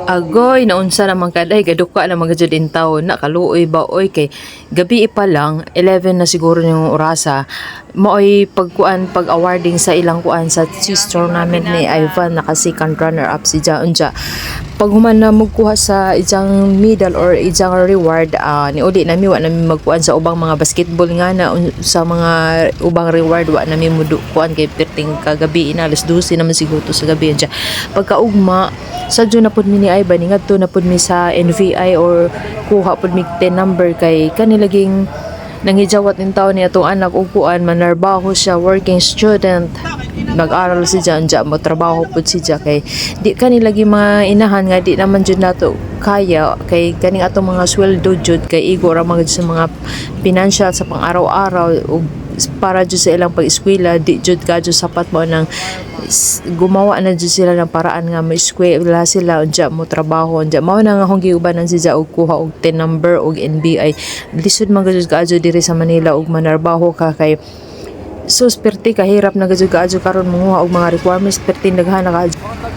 Agoy, naunsa naman kaday, gaduka na mga jud in taon, nakaluoy ba, oy, kay gabi pa lang, 11 na siguro yung orasa, maoy pag-awarding sa ilang kuan sa cheese tournament ni Ivan, naka second runner up si Jaunja. Pag human na magkuha sa ijang medal or ijang reward, ni uli nami wa nami magkuan sa ubang mga basketball nga na sa mga ubang reward wa nami kuan kay perting kagabi ina alas 12 naman siguro sa gabi dya. Pagkaugma sadyo na pud mi ni Ivan ngadto na pud mi sa NVI or kuha pud mi 10 number kay kanilaging nanghijawat ning taon ni atong anak ug kuan manarbaho siya, working student, nag-aral si Jan mo trabaho pud si Jack kay di kanilagi mga inahan nga di naman jud nato kaya kay kaning atong mga sweldo jud kay igo ra mga sa mga financial sa pang-araw-araw ug para jud sa ilang pag-eskwela di jud ka jud sapat mo nang gumawa na jud sila ng paraan nga ma-eskwela sila unja mo trabaho unja mao na nga akong giubanan si Ja og kuha og 10 number og NBI lisod man jud ka diri sa Manila og manarbaho ka kay sus perti kahirap na gajud kaadyo karon manguha og mga requirements perti naghana ka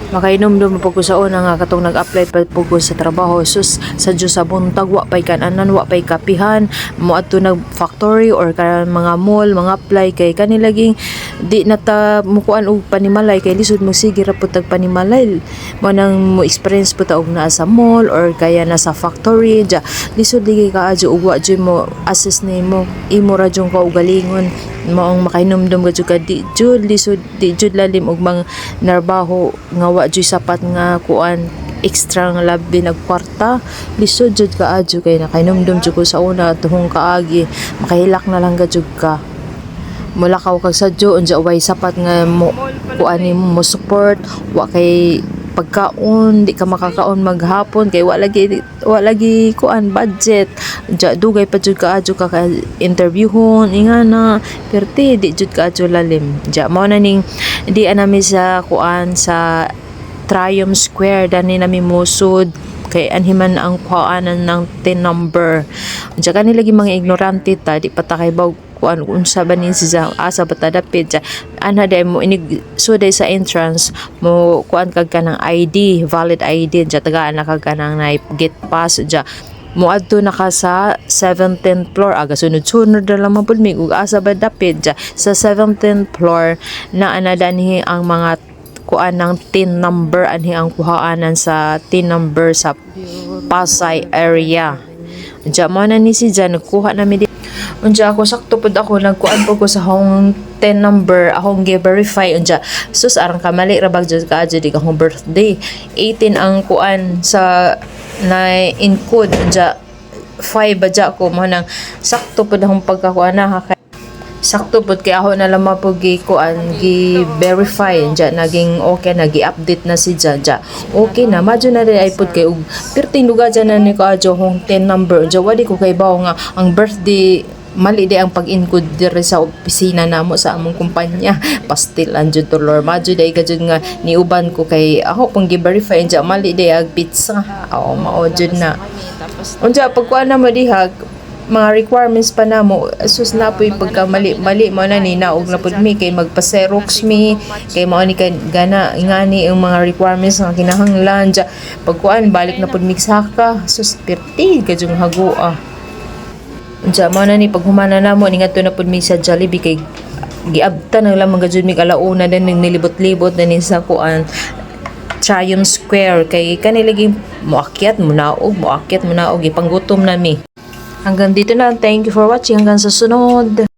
makainom-dom po ko sa una nga katong nag-apply pa po ko sa trabaho sus sa Diyos sa buntag wa pay kananan wa pay kapihan mo adto nag factory or kanang mga mall mga apply kay kanilaging di nata mukuan og panimalay kay lisod mo sige ra pud tag panimalay mo nang mo experience pud ta og naa sa mall or kaya na sa factory ja lisod ligi kaadyo ug wa jud mo assess nimo imo ra jud ka ugalingon maong makainom-dom ka jud di jud lisod di jud lalim og mga narbaho nga wa jud sapat nga kuan extra nga labi nagkwarta lisod jud kaadyo kay nakainom-dom jud ko sa una tuhong kaagi makahilak na lang jud ka mulakaw kag sadyo unja way sapat nga mo kuan mo support wa kay pagkaon di ka makakaon maghapon kay wa lagi kuan budget ja dugay pa jud kaadyo ka interviewhon ingana perti di jud kaadyo lalim ja mao na ning di anami sa kuan sa Triumph Square dani nami musud kay anhiman ang kuanan ng 10 number ja kanilagi mga ignorante ta di patakay kuan unsa ba nin si asa bata dapit ja ana day mo inig so day sa entrance mo kuan kag kanang ID valid ID ja tagaan na kag kanang get pass ja mo adto na ka sa 17th floor aga sunod-sunod na lamang pud mi ug asa ba dapit ja sa 17th floor na ana danhi ang mga kuan ng 10 number anhi ang kuhaanan sa 10 number sa Pasay area ja mo na ni si Jan kuha na mi unja ako sakto pud ako nagkuan po ko sa hong 10 number akong gi-verify unja sus arang kamali ra bag jud ka di ka hong birthday 18 ang kuan sa na encode unja 5 badja ko mo nang sakto pud akong pagkakuan na sakto pud kay ako na lang mapugi kuan gi-verify unja naging okay nagi-update na si Jaja okay na madyo na rin ay pud kay ug perting lugar dyan na ni kaadyo hong 10 number unja wadi ko kay bawo nga ang birthday mali di ang pag-encode dire sa opisina namo sa among kumpanya pastil anjud to lord madyo day ka jud nga niuban ko kay ako pang gi-verify unja mali di ag pizza mao jud na unja pagkuan na mo diha mga requirements pa namo sus na po'y pagka mali mo na ni naog na pud mi kay magpa-xerox mi kay mao ni kay gana ingani ang mga requirements nga kinahanglan ja pagkuan balik na pud mi saka sus perti ka jung hagua unsa mao na ni paghumana namo ni ngadto na pud mi sa Jollibee kay giabtan ang lamang gajud mi kalauna din nilibot-libot na ni sa kuan Triumph Square kay kanilaging moakyat mo naog ipanggutom na mi. Hanggang dito na. Thank you for watching. Hanggang sa sunod.